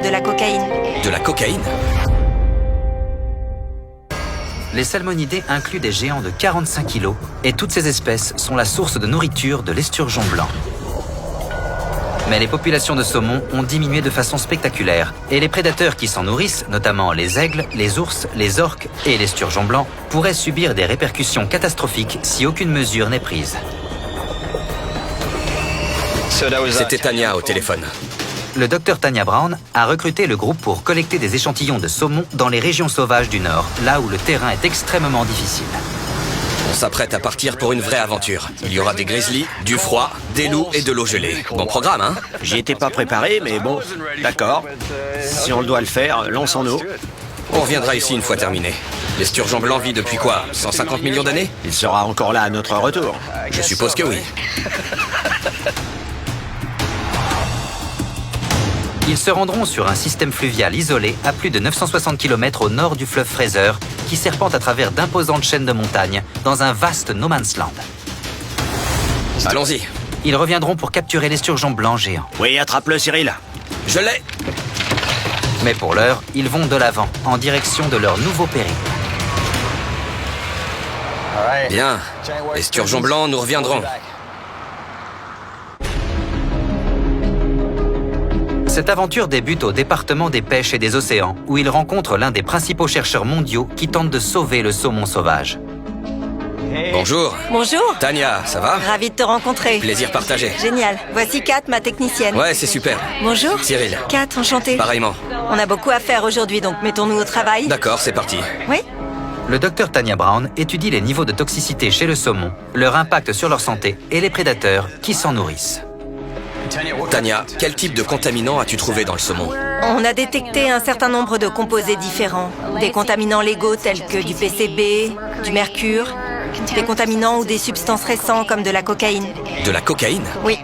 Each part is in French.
de la cocaïne. De la cocaïne? Les salmonidés incluent des géants de 45 kg et toutes ces espèces sont la source de nourriture de l'esturgeon blanc. Mais les populations de saumon ont diminué de façon spectaculaire et les prédateurs qui s'en nourrissent, notamment les aigles, les ours, les orques et l'esturgeon blanc, pourraient subir des répercussions catastrophiques si aucune mesure n'est prise. C'était Tanya au téléphone. Le docteur Tanya Brown a recruté le groupe pour collecter des échantillons de saumon dans les régions sauvages du Nord, là où le terrain est extrêmement difficile. On s'apprête à partir pour une vraie aventure. Il y aura des grizzlies, du froid, des loups et de l'eau gelée. Bon programme, hein? J'y étais pas préparé, mais bon, d'accord. Si on doit le faire, lançons-nous. On reviendra ici une fois terminé. L'esturgeon blanc vit depuis quoi? 150 millions d'années? Il sera encore là à notre retour. Je suppose que oui. Ils se rendront sur un système fluvial isolé à plus de 960 km au nord du fleuve Fraser, qui serpente à travers d'imposantes chaînes de montagnes dans un vaste no man's land. Allons-y. Ils reviendront pour capturer l'esturgeon blanc géant. Oui, attrape-le, Cyril. Je l'ai. Mais pour l'heure, ils vont de l'avant, en direction de leur nouveau périple. Bien. L'esturgeon blanc, nous reviendrons. Cette aventure débute au département des pêches et des océans, où ils rencontrent l'un des principaux chercheurs mondiaux qui tente de sauver le saumon sauvage. Bonjour. Bonjour. Tanya, ça va? Ravie de te rencontrer. Plaisir partagé. Génial. Voici Kat, ma technicienne. Ouais, c'est super. Bonjour. Cyril. Kat, enchantée. Pareillement. On a beaucoup à faire aujourd'hui, donc mettons-nous au travail. D'accord, c'est parti. Oui. Le docteur Tanya Brown étudie les niveaux de toxicité chez le saumon, leur impact sur leur santé et les prédateurs qui s'en nourrissent. Tanya, quel type de contaminant as-tu trouvé dans le saumon? On a détecté un certain nombre de composés différents. Des contaminants légaux tels que du PCB, du mercure, des contaminants ou des substances récents comme de la cocaïne. De la cocaïne? Oui.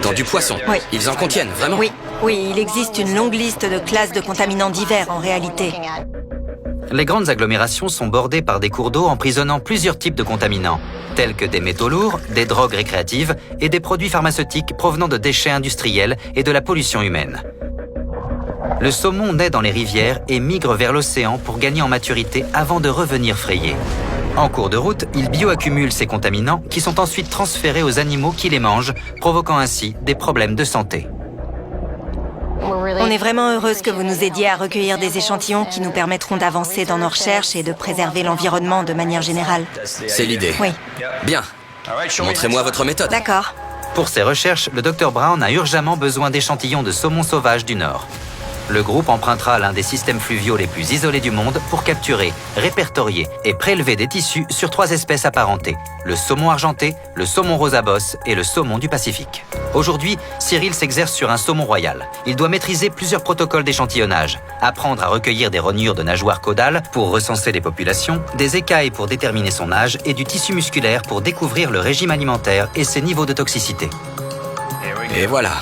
Dans du poisson? Oui. Ils en contiennent, vraiment? Oui. Oui, il existe une longue liste de classes de contaminants divers en réalité. Les grandes agglomérations sont bordées par des cours d'eau emprisonnant plusieurs types de contaminants, tels que des métaux lourds, des drogues récréatives et des produits pharmaceutiques provenant de déchets industriels et de la pollution humaine. Le saumon naît dans les rivières et migre vers l'océan pour gagner en maturité avant de revenir frayer. En cours de route, il bioaccumule ces contaminants qui sont ensuite transférés aux animaux qui les mangent, provoquant ainsi des problèmes de santé. On est vraiment heureuse que vous nous aidiez à recueillir des échantillons qui nous permettront d'avancer dans nos recherches et de préserver l'environnement de manière générale. C'est l'idée. Oui. Bien. Montrez-moi votre méthode. D'accord. Pour ces recherches, le Dr Brown a urgemment besoin d'échantillons de saumon sauvage du Nord. Le groupe empruntera l'un des systèmes fluviaux les plus isolés du monde pour capturer, répertorier et prélever des tissus sur 3 espèces apparentées, le saumon argenté, le saumon rose à bosse et le saumon du Pacifique. Aujourd'hui, Cyril s'exerce sur un saumon royal. Il doit maîtriser plusieurs protocoles d'échantillonnage, apprendre à recueillir des rognures de nageoires caudales pour recenser les populations, des écailles pour déterminer son âge et du tissu musculaire pour découvrir le régime alimentaire et ses niveaux de toxicité. Et voilà.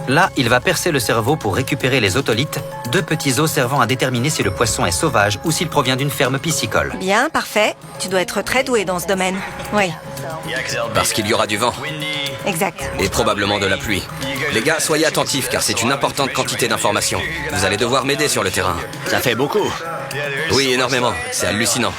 Là, il va percer le cerveau pour récupérer les otolithes, 2 petits os servant à déterminer si le poisson est sauvage ou s'il provient d'une ferme piscicole. Bien, parfait. Tu dois être très doué dans ce domaine. Oui, Parce qu'il y aura du vent. exact. Et probablement de la pluie. Les gars, soyez attentifs car c'est une importante quantité d'informations. Vous allez devoir m'aider sur le terrain. Ça fait beaucoup. Oui, énormément. C'est hallucinant.